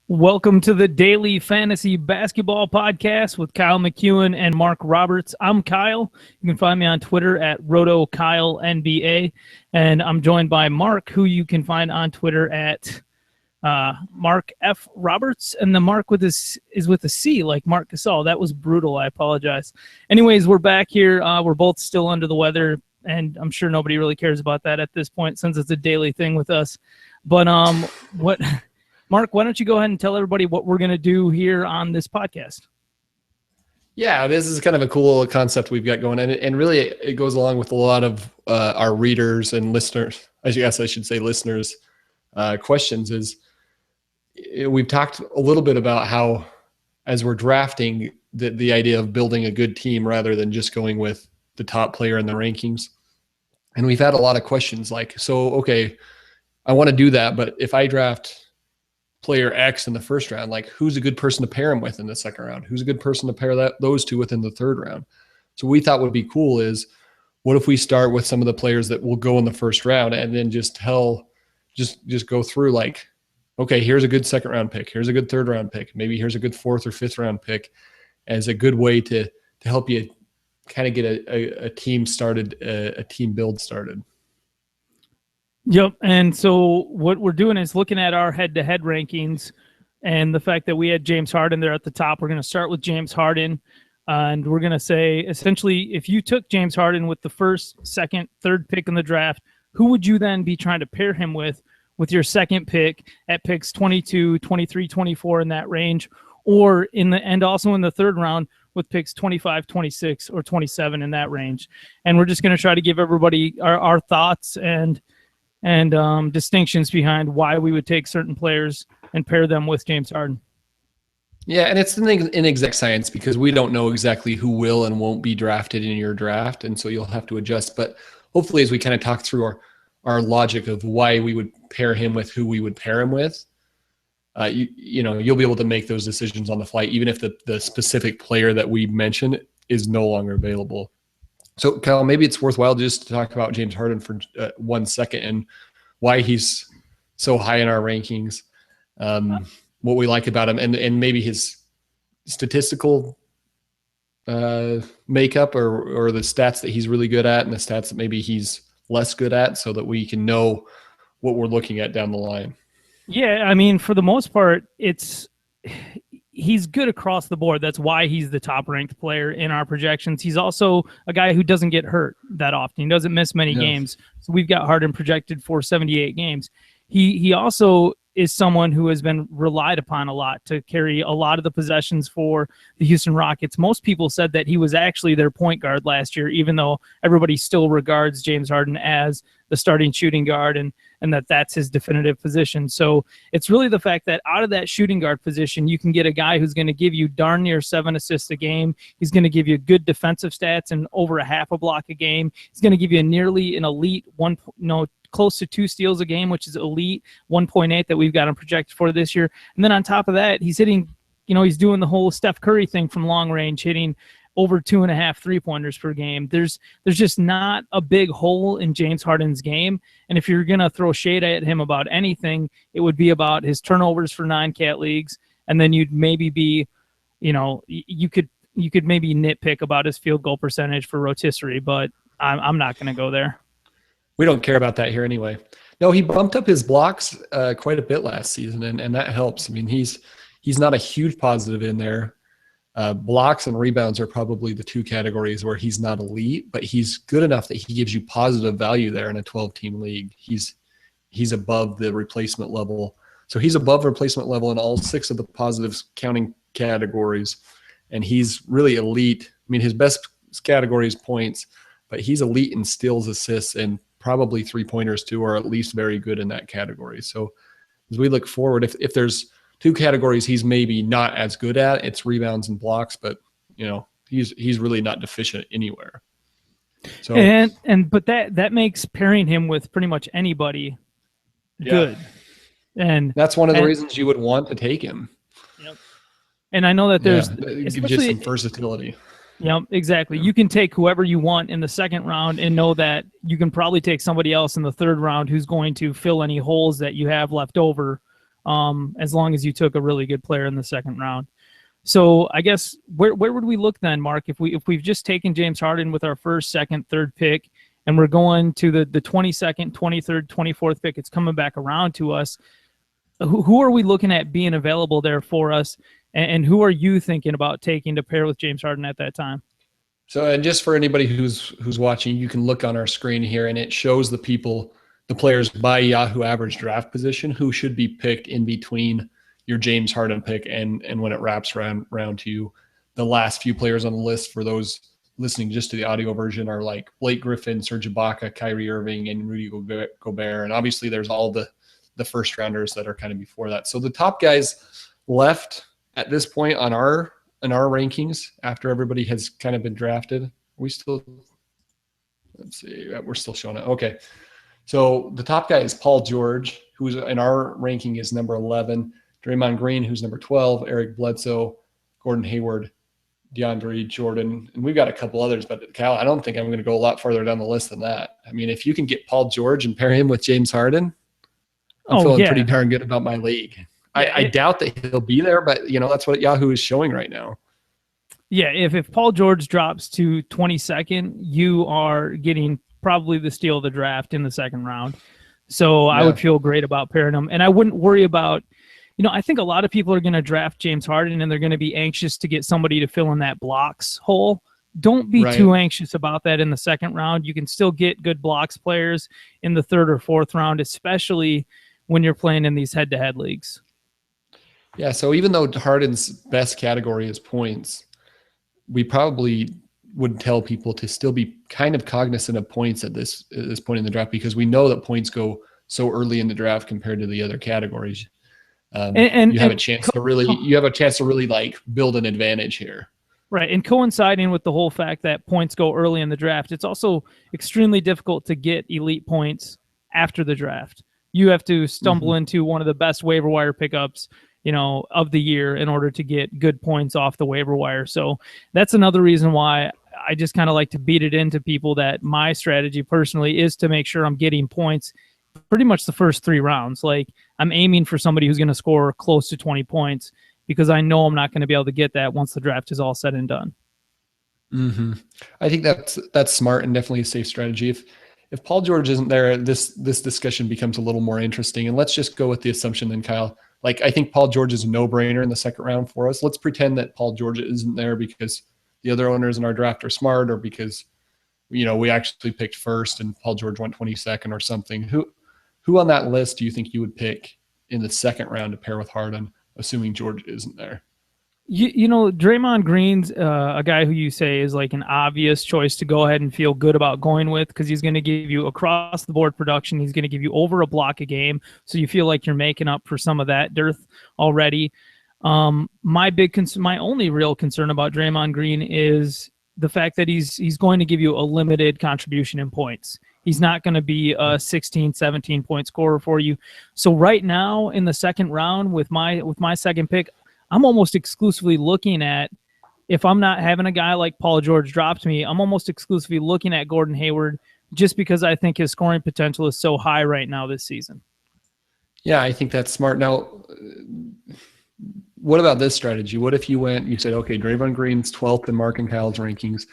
Welcome to the Daily Fantasy Basketball Podcast with Kyle McEwen and Mark Roberts. I'm Kyle. You can find me on Twitter at RotoKyleNBA. And I'm joined by Mark, who you can find on Twitter at Mark F. Roberts. And the Mark is with a C, like Marc Gasol. That was brutal. I apologize. Anyways, we're back here. We're both still under the weather, and I'm sure nobody really cares about that at this point since it's a daily thing with us. But Mark, why don't you go ahead and tell everybody what we're going to do here on this podcast? Yeah, this is kind of a cool concept we've got going, and really it goes along with a lot of our readers and listeners, I guess I should say listeners, questions is we've talked a little bit about how as we're drafting the idea of building a good team rather than just going with the top player in the rankings. And we've had a lot of questions like, so, okay, I want to do that, but if I draft player X in the first round, like who's a good person to pair him with in the second round? Who's a good person to pair those two with in the third round? So we thought would be cool is what if we start with some of the players that will go in the first round and then just go through like, okay, here's a good second round pick. Here's a good third round pick. Maybe here's a good fourth or fifth round pick as a good way to help you kind of get a team started, a team build started. Yep, and so what we're doing is looking at our head-to-head rankings and the fact that we had James Harden there at the top. We're going to start with James Harden, and we're going to say, essentially, if you took James Harden with the first, second, third pick in the draft, who would you then be trying to pair him with your second pick at picks 22, 23, 24 in that range, or also in the third round with picks 25, 26, or 27 in that range. And we're just going to try to give everybody our thoughts and distinctions behind why we would take certain players and pair them with James Harden. Yeah, and it's an inexact science because we don't know exactly who will and won't be drafted in your draft, and so you'll have to adjust. But hopefully as we kind of talk through our logic of why we would pair him with who we would pair him with, you'll be able to make those decisions on the fly, even if the specific player that we mentioned is no longer available. So, Kyle, maybe it's worthwhile just to talk about James Harden for 1 second and why he's so high in our rankings, what we like about him, and maybe his statistical makeup or the stats that he's really good at and the stats that maybe he's less good at so that we can know what we're looking at down the line. Yeah, I mean, for the most part, he's good across the board. That's why he's the top-ranked player in our projections. He's also a guy who doesn't get hurt that often. He doesn't miss many games. So we've got Harden projected for 78 games. He also is someone who has been relied upon a lot to carry a lot of the possessions for the Houston Rockets. Most people said that he was actually their point guard last year, even though everybody still regards James Harden as the starting shooting guard and that's his definitive position. So it's really the fact that out of that shooting guard position, you can get a guy who's going to give you darn near 7 assists a game. He's going to give you good defensive stats and over a half a block a game. He's going to give you nearly an elite close to 2 steals a game, which is elite 1.8 that we've got him projected for this year. And then on top of that, he's hitting, he's doing the whole Steph Curry thing from long range, hitting over 2.5 3-pointers per game. There's just not a big hole in James Harden's game. And if you're going to throw shade at him about anything, it would be about his turnovers for 9-cat leagues. And then you'd maybe be, you could maybe nitpick about his field goal percentage for rotisserie, but I'm not going to go there. We don't care about that here anyway. No, he bumped up his blocks quite a bit last season, and that helps. I mean, he's not a huge positive in there. Blocks and rebounds are probably the 2 categories where he's not elite, but he's good enough that he gives you positive value there in a 12-team league. He's above the replacement level. So he's above replacement level in all 6 of the positives counting categories, and he's really elite. I mean, his best category is points, but he's elite in steals, assists, and probably 3-pointers too, or at least very good in that category. So as we look forward, if there's 2 categories he's maybe not as good at, it's rebounds and blocks, but he's really not deficient anywhere. So but that makes pairing him with pretty much anybody good. And that's one of the reasons you would want to take him. Yep. And I know that there's it gives you some versatility. Yeah, exactly. You can take whoever you want in the second round and know that you can probably take somebody else in the third round who's going to fill any holes that you have left over as long as you took a really good player in the second round. So I guess where would we look then, Mark, if we've just taken James Harden with our first, second, third pick, and we're going to the 22nd, 23rd, 24th pick, it's coming back around to us. Who are we looking at being available there for us, and who are you thinking about taking to pair with James Harden at that time? So, and just for anybody who's watching, you can look on our screen here, and it shows the players by Yahoo average draft position who should be picked in between your James Harden pick and when it wraps around to the last few players on the list. For those listening just to the audio version, are like Blake Griffin, Serge Ibaka, Kyrie Irving, and Rudy Gobert. And obviously there's all the first rounders that are kind of before that. So the top guys left at this point in our rankings after everybody has kind of been drafted. Let's see, we're still showing it. Okay. So the top guy is Paul George, who's in our ranking is number 11. Draymond Green, who's number 12, Eric Bledsoe, Gordon Hayward, DeAndre Jordan, and we've got a couple others, but Kyle, I don't think I'm going to go a lot farther down the list than that. I mean, if you can get Paul George and pair him with James Harden, I'm feeling pretty darn good about my league. I doubt that he'll be there, but that's what Yahoo is showing right now. Yeah, if Paul George drops to 22nd, you are getting probably the steal of the draft in the second round. So I would feel great about pairing him, and I wouldn't worry about. I think a lot of people are going to draft James Harden and they're going to be anxious to get somebody to fill in that blocks hole. Don't be too anxious about that in the second round. You can still get good blocks players in the third or fourth round, especially when you're playing in these head-to-head leagues. Yeah, so even though Harden's best category is points, we probably would tell people to still be kind of cognizant of points at this point in the draft, because we know that points go so early in the draft compared to the other categories. You have a chance to really like build an advantage here. Right. And coinciding with the whole fact that points go early in the draft, it's also extremely difficult to get elite points after the draft. You have to stumble into one of the best waiver wire pickups, of the year in order to get good points off the waiver wire. So that's another reason why I just kind of like to beat it into people that my strategy personally is to make sure I'm getting points pretty much the first 3 rounds. Like, I'm aiming for somebody who's going to score close to 20 points because I know I'm not going to be able to get that once the draft is all said and done. I think that's smart and definitely a safe strategy. If Paul George isn't there, this discussion becomes a little more interesting. And let's just go with the assumption then, Kyle. Like, I think Paul George is a no-brainer in the second round for us. Let's pretend that Paul George isn't there because the other owners in our draft are smart, or because we actually picked first and Paul George went 22nd or something. Who on that list do you think you would pick in the second round to pair with Harden, assuming George isn't there? Draymond Green's a guy who you say is like an obvious choice to go ahead and feel good about going with, because he's going to give you across the board production. He's going to give you over a block a game, so you feel like you're making up for some of that dearth already. My only real concern about Draymond Green is the fact that he's going to give you a limited contribution in points. He's not going to be a 16, 17-point scorer for you. So right now in the second round with my second pick, I'm almost exclusively looking at, if I'm not having a guy like Paul George drop to me, I'm almost exclusively looking at Gordon Hayward, just because I think his scoring potential is so high right now this season. Yeah, I think that's smart. Now, what about this strategy? What if you said, okay, Draymond Green's 12th in Marc and Kyle's rankings.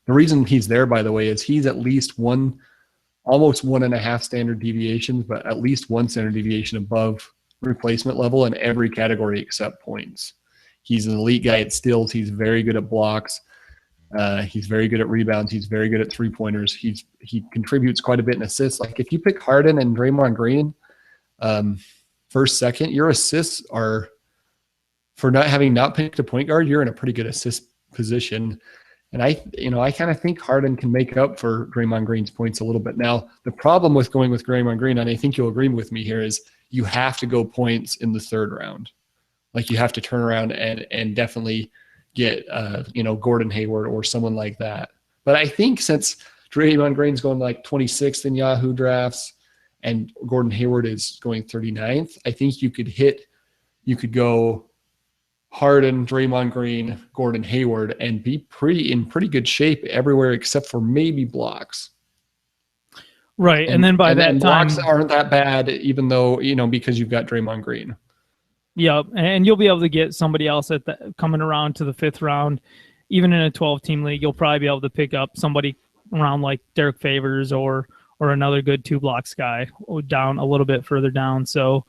The reason he's there, by the way, is he's at least almost 1.5 standard deviations, but at least 1 standard deviation above replacement level in every category except points. He's an elite guy at steals. He's very good at blocks. He's very good at rebounds. He's very good at 3-pointers. He contributes quite a bit in assists. Like, if you pick Harden and Draymond Green first, second, your assists are, for not picked a point guard, you're in a pretty good assist position. And I kind of think Harden can make up for Draymond Green's points a little bit. Now, the problem with going with Draymond Green, and I think you'll agree with me here, is you have to go points in the third round. Like, you have to turn around and definitely get Gordon Hayward or someone like that. But I think since Draymond Green's going like 26th in Yahoo drafts and Gordon Hayward is going 39th, I think you could go Harden, Draymond Green, Gordon Hayward, and be in pretty good shape everywhere except for maybe blocks. Right, and then by that time, blocks aren't that bad, even though because you've got Draymond Green. Yep, and you'll be able to get somebody else coming around to the 5th round. Even in a 12-team league, you'll probably be able to pick up somebody around like Derek Favors or another good 2 blocks guy down a little bit further down. So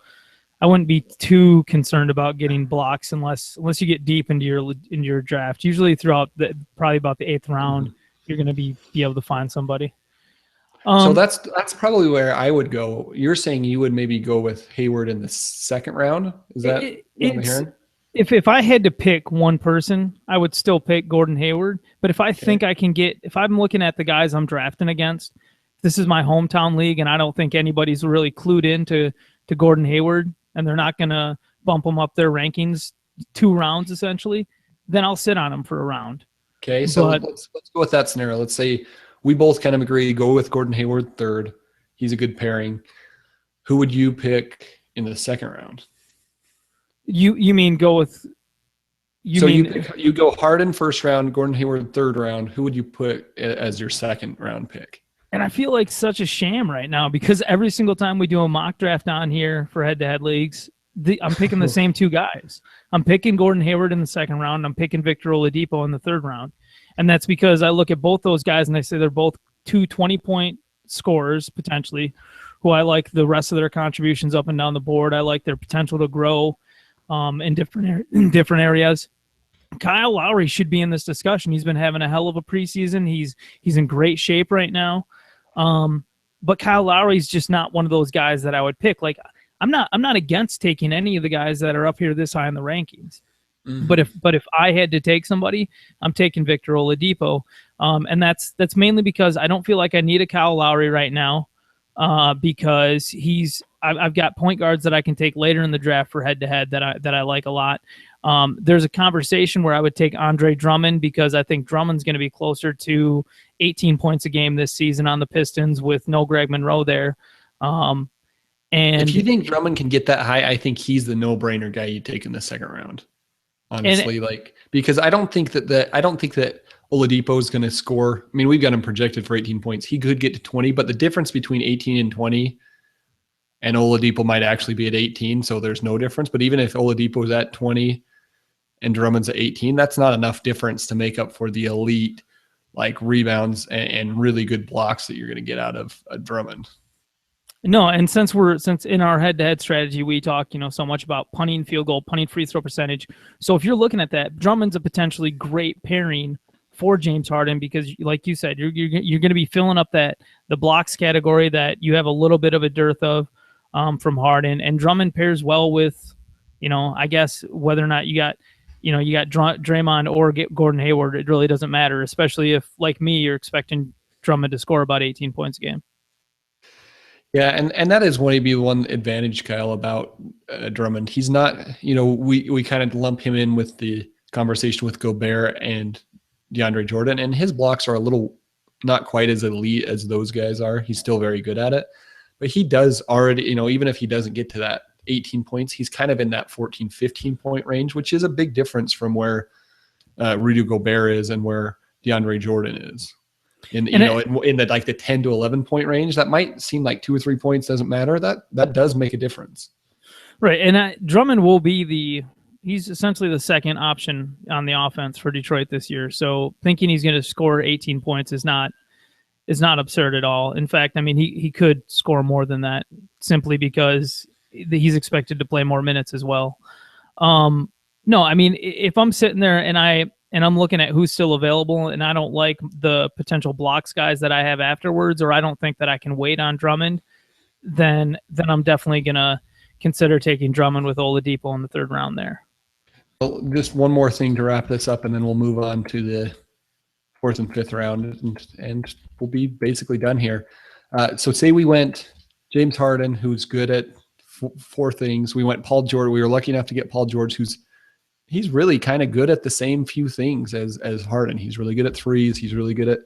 I wouldn't be too concerned about getting blocks unless you get deep into your draft. Usually throughout probably about the 8th round, you're going to be able to find somebody. So that's probably where I would go. You're saying you would maybe go with Hayward in the 2nd round? Is that what I'm hearing? If I had to pick one person, I would still pick Gordon Hayward. But if I think I can if I'm looking at the guys I'm drafting against, this is my hometown league, and I don't think anybody's really clued into Gordon Hayward, and they're not going to bump him up their rankings 2 rounds essentially, then I'll sit on him for a round. Okay, so let's go with that scenario. Let's say we both kind of agree, go with Gordon Hayward 3rd. He's a good pairing. Who would you pick in the 2nd round? You mean go with you go Harden 1st round, Gordon Hayward 3rd round. Who would you put as your 2nd round pick? And I feel like such a sham right now because every single time we do a mock draft on here for head-to-head leagues, I'm picking the same 2 guys. I'm picking Gordon Hayward in the 2nd round. I'm picking Victor Oladipo in the 3rd round. And that's because I look at both those guys and I say they're both 2 20-point scorers potentially, who I like the rest of their contributions up and down the board. I like their potential to grow in different areas. Kyle Lowry should be in this discussion. He's been having a hell of a preseason. He's in great shape right now. But Kyle Lowry's just not one of those guys that I would pick. Like I'm not against taking any of the guys that are up here this high in the rankings. Mm-hmm. But if I had to take somebody, I'm taking Victor Oladipo. And that's mainly because I don't feel like I need a Kyle Lowry right now. Because I've got point guards that I can take later in the draft for head to head that I like a lot. There's a conversation where I would take Andre Drummond because I think Drummond's going to be closer to 18 points a game this season on the Pistons with no Greg Monroe there. And if you think Drummond can get that high, I think he's the no-brainer guy you take in the 2nd round. Honestly, because I don't think that Oladipo is going to score. I mean, we've got him projected for 18 points. He could get to 20, but the difference between 18 and 20 and Oladipo might actually be at 18, so there's no difference. But even if Oladipo is at 20 and Drummond's at 18, that's not enough difference to make up for the elite rebounds and really good blocks that you're going to get out of Drummond. No, and since in our head-to-head strategy we talk, so much about punting field goal, punting free throw percentage. So if you're looking at that, Drummond's a potentially great pairing for James Harden because, like you said, you're going to be filling up the blocks category that you have a little bit of a dearth of from Harden, and Drummond pairs well with, I guess whether or not you got Draymond or Gordon Hayward, it really doesn't matter, especially if, like me, you're expecting Drummond to score about 18 points a game. Yeah, and that is maybe one advantage, Kyle, about Drummond. He's not, we kind of lump him in with the conversation with Gobert and DeAndre Jordan, and his blocks are a little not quite as elite as those guys are. He's still very good at it, but he does already, even if he doesn't get to that 18 points, he's kind of in that 14, 15 point range, which is a big difference from where Rudy Gobert is and where DeAndre Jordan is. In the 10 to 11 point range, that might seem like 2 or 3 points doesn't matter. That does make a difference. Right. And Drummond will be he's essentially the 2nd option on the offense for Detroit this year. So thinking he's going to score 18 points is not absurd at all. In fact, I mean, he could score more than that simply because he's expected to play more minutes as well. No, I mean, if I'm sitting there and I'm looking at who's still available and I don't like the potential blocks guys that I have afterwards, or I don't think that I can wait on Drummond, then I'm definitely going to consider taking Drummond with Oladipo in the 3rd round there. Well, just one more thing to wrap this up, and then we'll move on to the 4th and 5th round, and we'll be basically done here. So say we went James Harden, who's good at 4 things. We went Paul George. We were lucky enough to get Paul George, he's really kind of good at the same few things as Harden. He's really good at threes. He's really good at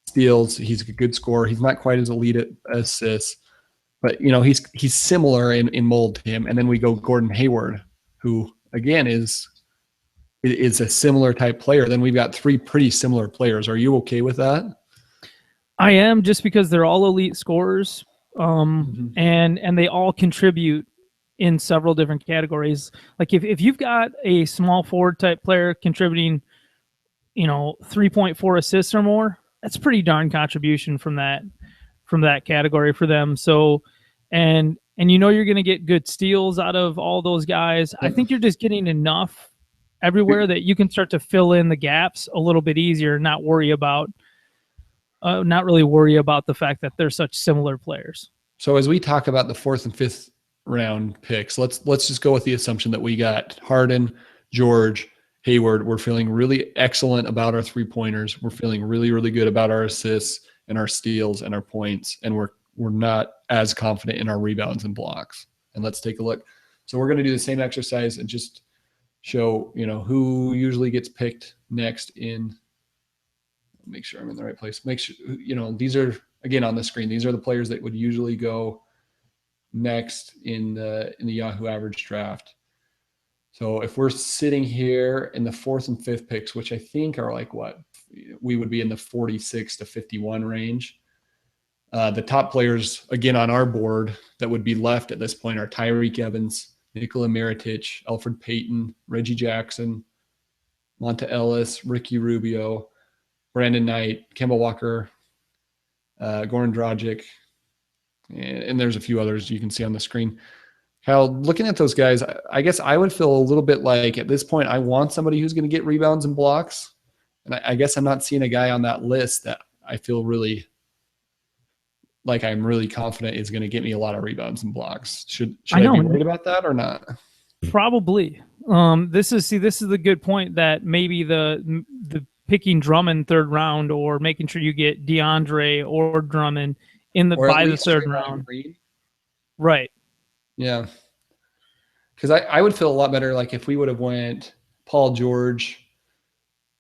steals. He's a good scorer. He's not quite as elite at assists, but he's similar in mold to him. And then we go Gordon Hayward, who again is a similar type player. Then we've got 3 pretty similar players. Are you okay with that? I am, just because they're all elite scorers, and they all contribute in several different categories. Like if you've got a small forward type player contributing, 3.4 assists or more, that's a pretty darn contribution from that category for them. So, and you're going to get good steals out of all those guys. I think you're just getting enough everywhere that you can start to fill in the gaps a little bit easier, not really worry about the fact that they're such similar players. So as we talk about the 4th and 5th round picks, let's just go with the assumption that we got Harden, George, Hayward. We're feeling really excellent about our 3-pointers. We're feeling really, really good about our assists and our steals and our points, and we're not as confident in our rebounds and blocks. And let's take a look. So we're going to do the same exercise and just show, who usually gets picked next in. Make sure I'm in the right place. Make sure, these are, again, on the screen. These are the players that would usually go next in the Yahoo average draft. So if we're sitting here in the 4th and 5th picks, which I think are like what we would be in the 46 to 51 range. The top players, again, on our board that would be left at this point are Tyreke Evans, Nikola Mirotic, Alfred Payton, Reggie Jackson, Monta Ellis, Ricky Rubio, Brandon Knight, Kemba Walker, Goran Dragic, and there's a few others you can see on the screen. Kyle, looking at those guys, I guess I would feel a little bit like at this point I want somebody who's going to get rebounds and blocks. And I guess I'm not seeing a guy on that list that I feel really like I'm really confident is going to get me a lot of rebounds and blocks. Should I be worried about that or not? Probably. This is the good point that maybe the picking Drummond 3rd round or making sure you get DeAndre or Drummond by the 3rd round. Right. Yeah. Because I would feel a lot better like if we would have went Paul George,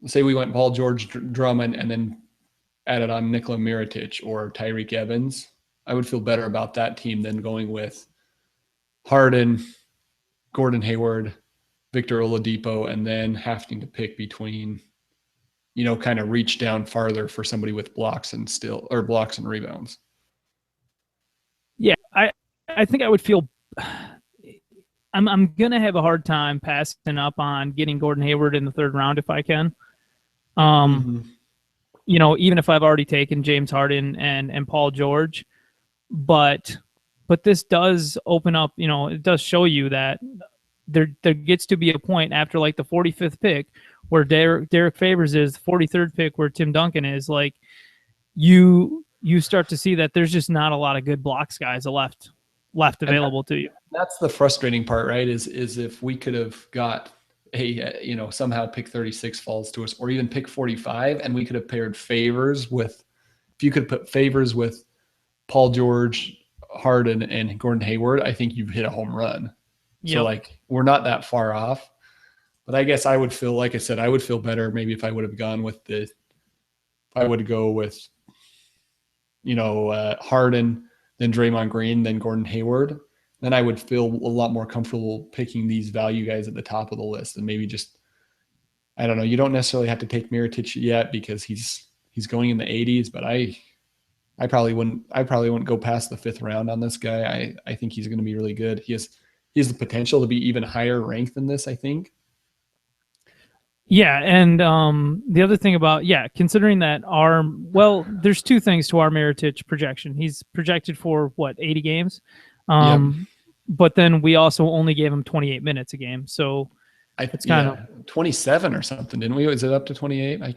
say we went Paul George, Drummond, and then added on Nikola Mirotic or Tyreke Evans. I would feel better about that team than going with Harden, Gordon Hayward, Victor Oladipo, and then having to pick between, kind of reach down farther for somebody with blocks and rebounds. Yeah, I think I would feel I'm going to have a hard time passing up on getting Gordon Hayward in the 3rd round if I can. Even if I've already taken James Harden and Paul George, but this does open up, it does show you that there gets to be a point after like the 45th pick where Derek Favors is, the 43rd pick where Tim Duncan is, like you start to see that there's just not a lot of good blocks guys left available to you. That's the frustrating part, right? Is if we could have got somehow pick 36 falls to us, or even pick 45, and we could have paired Favors with, if you could put Favors with Paul George, Harden, and Gordon Hayward, I think you've hit a home run. Yep. So like we're not that far off. But I guess I would feel, like I said, I would feel better maybe if I would have gone with Harden, then Draymond Green, then Gordon Hayward. Then I would feel a lot more comfortable picking these value guys at the top of the list, and maybe just, I don't know. You don't necessarily have to take Mirotic yet because he's going in the 80s, but I probably wouldn't go past the 5th round on this guy. I think he's going to be really good. He has the potential to be even higher ranked than this, I think. Yeah, and the other thing about, considering that there's 2 things to our Mirotic projection. He's projected for 80 games. But then we also only gave him 28 minutes a game. So it's kind of 27 or something, didn't we? Was it up to 28? I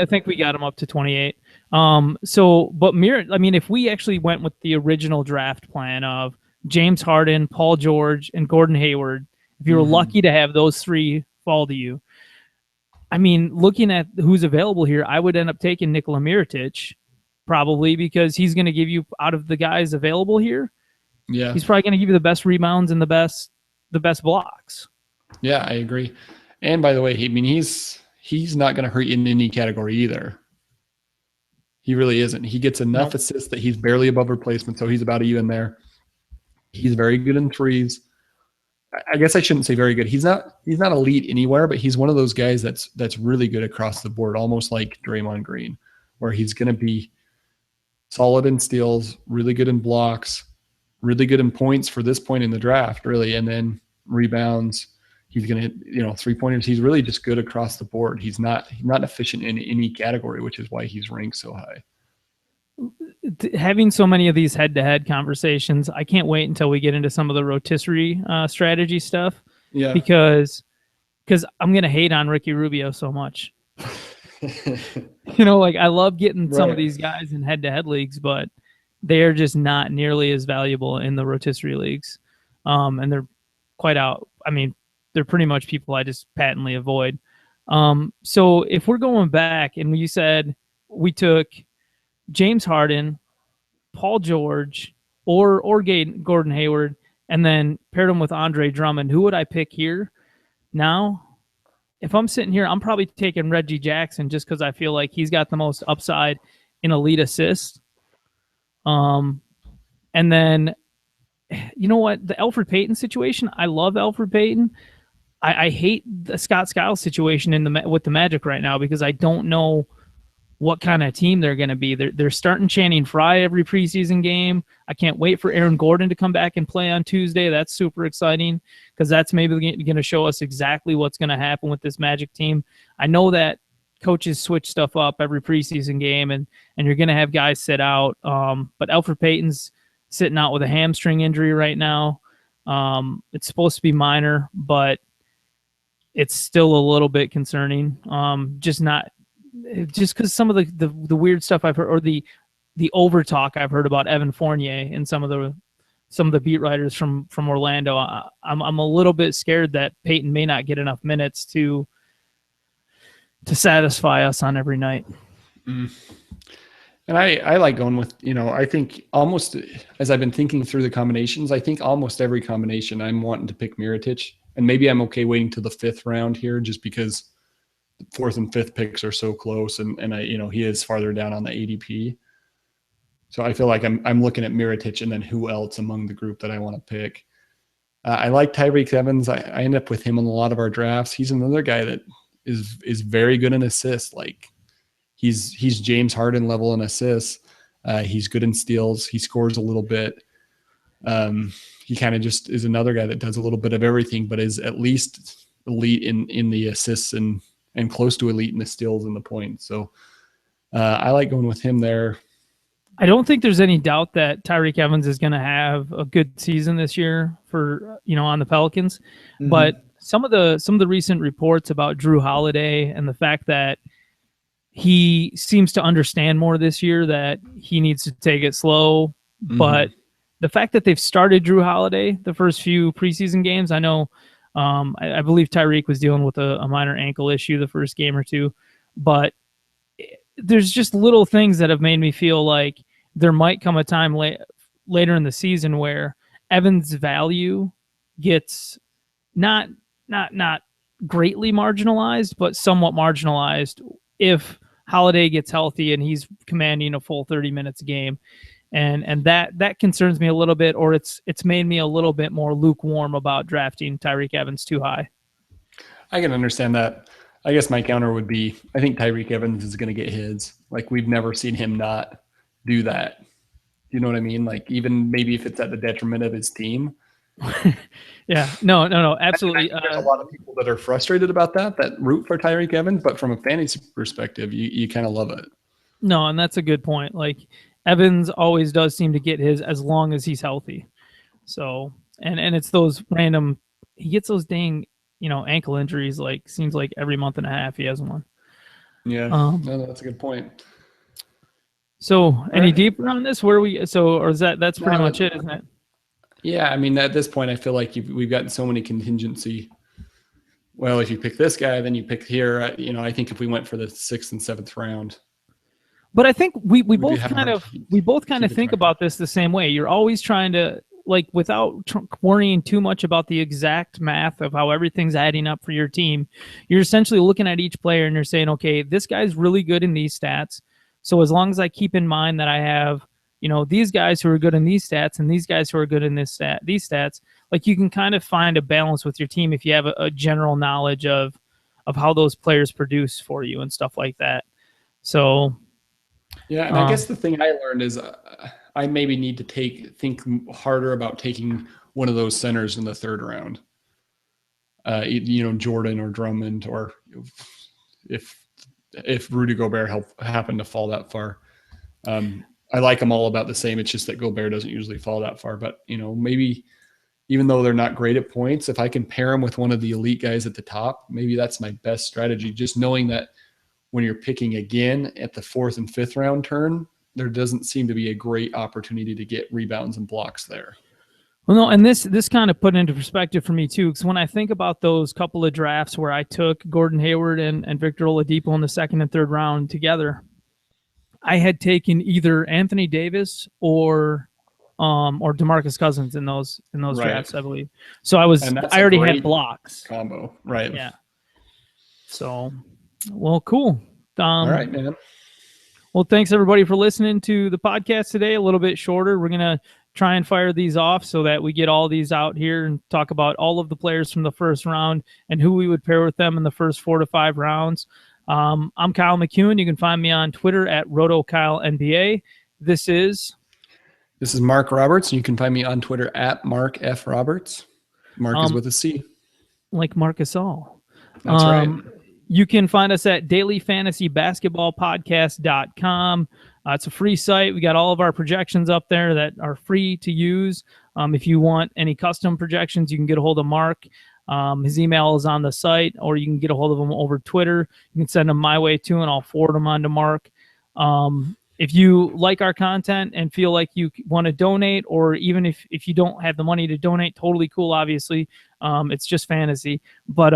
think we got him up to 28. But if we actually went with the original draft plan of James Harden, Paul George, and Gordon Hayward, if you were lucky to have those 3 fall to you, looking at who's available here, I would end up taking Nikola Mirotic probably, because he's going to give you, out of the guys available here, he's probably going to give you the best rebounds and the best blocks. Yeah, I agree. And by the way, he's not going to hurt you in any category either. He really isn't. He gets enough assists that he's barely above replacement, so he's about even there. He's very good in threes. I guess I shouldn't say very good. He's not elite anywhere, but he's one of those guys that's really good across the board, almost like Draymond Green, where he's going to be solid in steals, really good in blocks, really good in points for this point in the draft, really, and then rebounds. He's going to hit, 3-pointers. He's really just good across the board. He's not efficient in any category, which is why he's ranked so high. Having so many of these head-to-head conversations, I can't wait until we get into some of the rotisserie strategy stuff. Yeah. Because I'm going to hate on Ricky Rubio so much. I love getting some of these guys in head-to-head leagues, but they're just not nearly as valuable in the rotisserie leagues. And they're quite out. I mean, they're pretty much people I just patently avoid. So if we're going back and you said we took James Harden, Paul George, or Gordon Hayward, and then paired them with Andre Drummond, who would I pick here? Now, if I'm sitting here, I'm probably taking Reggie Jackson just because I feel like he's got the most upside in elite assists. And then, you know what? The Elfrid Payton situation, I love Elfrid Payton. I hate the Scott Skiles situation with the Magic right now because I don't know what kind of team they're going to be. They're starting Channing Frye every preseason game. I can't wait for Aaron Gordon to come back and play on Tuesday. That's super exciting because that's maybe going to show us exactly what's going to happen with this Magic team. I know that coaches switch stuff up every preseason game, and you're going to have guys sit out. But Elfrid Payton's sitting out with a hamstring injury right now. It's supposed to be minor, but it's still a little bit concerning. Just because some of the weird stuff I've heard, or the over talk I've heard about Evan Fournier and some of the beat writers from Orlando, I'm a little bit scared that Peyton may not get enough minutes to satisfy us on every night. And I like going with, I think almost, as I've been thinking through the combinations, I think almost every combination I'm wanting to pick Mirotic, and maybe I'm okay waiting to the 5th round here just because the 4th and 5th picks are so close, and he is farther down on the ADP. So I feel like I'm looking at Mirotic and then who else among the group that I want to pick. I like Tyreke Evans. I end up with him in a lot of our drafts. He's another guy that is very good in assists. Like he's James Harden level in assists. He's good in steals. He scores a little bit. He kind of just is another guy that does a little bit of everything, but is at least elite in the assists and close to elite in the steals and the points. So I like going with him there. I don't think there's any doubt that Tyreke Evans is going to have a good season this year for, on the Pelicans. Mm-hmm. But some of the recent reports about Drew Holiday and the fact that he seems to understand more this year that he needs to take it slow. Mm-hmm. But the fact that they've started Drew Holiday the first few preseason games, I know I believe Tyreke was dealing with a minor ankle issue the first game or two, but there's just little things that have made me feel like there might come a time later in the season where Evans' value gets not greatly marginalized, but somewhat marginalized if Holiday gets healthy and he's commanding a full 30 minutes a game. And that concerns me a little bit, or it's made me a little bit more lukewarm about drafting Tyreke Evans too high. I can understand that. I guess my counter would be, I think Tyreke Evans is going to get his. Like, we've never seen him not do that. You know what I mean? Like, even maybe if it's at the detriment of his team. Yeah, no, absolutely. There's a lot of people that are frustrated about that root for Tyreke Evans, but from a fantasy perspective, you kind of love it. No, and that's a good point. Like, Evans always does seem to get his as long as he's healthy. So, and it's those random, he gets those dang, ankle injuries, like, seems like every month and a half he has one. Yeah, no, that's a good point. So, any deeper on this? Or is that's pretty much it, isn't it? Yeah, I mean, at this point, I feel like we've gotten so many contingency. Well, if you pick this guy, then you pick here. I think if we went for the 6th and 7th round. But I think we both kind of think about this the same way. You're always trying to, like, without worrying too much about the exact math of how everything's adding up for your team, you're essentially looking at each player and you're saying, okay, this guy's really good in these stats. So as long as I keep in mind that I have, these guys who are good in these stats and these guys who are good in these stats, like, you can kind of find a balance with your team if you have a general knowledge of how those players produce for you and stuff like that. So. Yeah, and I guess the thing I learned is I maybe need to think harder about taking one of those centers in the third round. Jordan or Drummond, or if Rudy Gobert happened to fall that far. I like them all about the same. It's just that Gobert doesn't usually fall that far. But, maybe even though they're not great at points, if I can pair them with one of the elite guys at the top, maybe that's my best strategy. Just knowing that when you're picking again at the 4th and 5th round turn, there doesn't seem to be a great opportunity to get rebounds and blocks there. Well, no, and this kind of put into perspective for me too, because when I think about those couple of drafts where I took Gordon Hayward and Victor Oladipo in the 2nd and 3rd round together, I had taken either Anthony Davis or DeMarcus Cousins in those right. drafts, I believe. So I already had blocks combo, right? Yeah. So, well, cool. All right, man. Well, thanks everybody for listening to the podcast today. A little bit shorter. We're gonna try and fire these off so that we get all these out here and talk about all of the players from the 1st round and who we would pair with them in the first 4 to 5 rounds. I'm Kyle McEwen. You can find me on Twitter at RotoKyleNBA. This is Mark Roberts. You can find me on Twitter at Mark F. Roberts. Mark is with a C. Like Marcus All. That's right. You can find us at dailyfantasybasketballpodcast.com. It's a free site. We got all of our projections up there that are free to use. If you want any custom projections, you can get a hold of Mark. His email is on the site, or you can get a hold of him over Twitter. You can send them my way too, and I'll forward them on to Mark. If you like our content and feel like you want to donate, or even if you don't have the money to donate, totally cool, obviously. It's just fantasy. But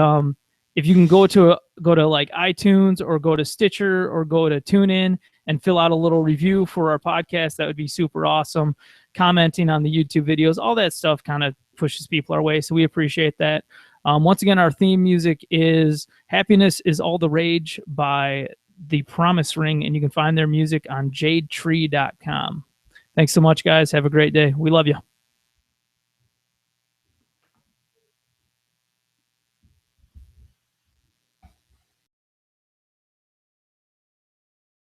if you can go to like iTunes or go to Stitcher or go to TuneIn and fill out a little review for our podcast, that would be super awesome. Commenting on the YouTube videos, all that stuff kind of pushes people our way, so we appreciate that. Once again, our theme music is Happiness is All the Rage by The Promise Ring, and you can find their music on jadetree.com. Thanks so much, guys. Have a great day. We love you.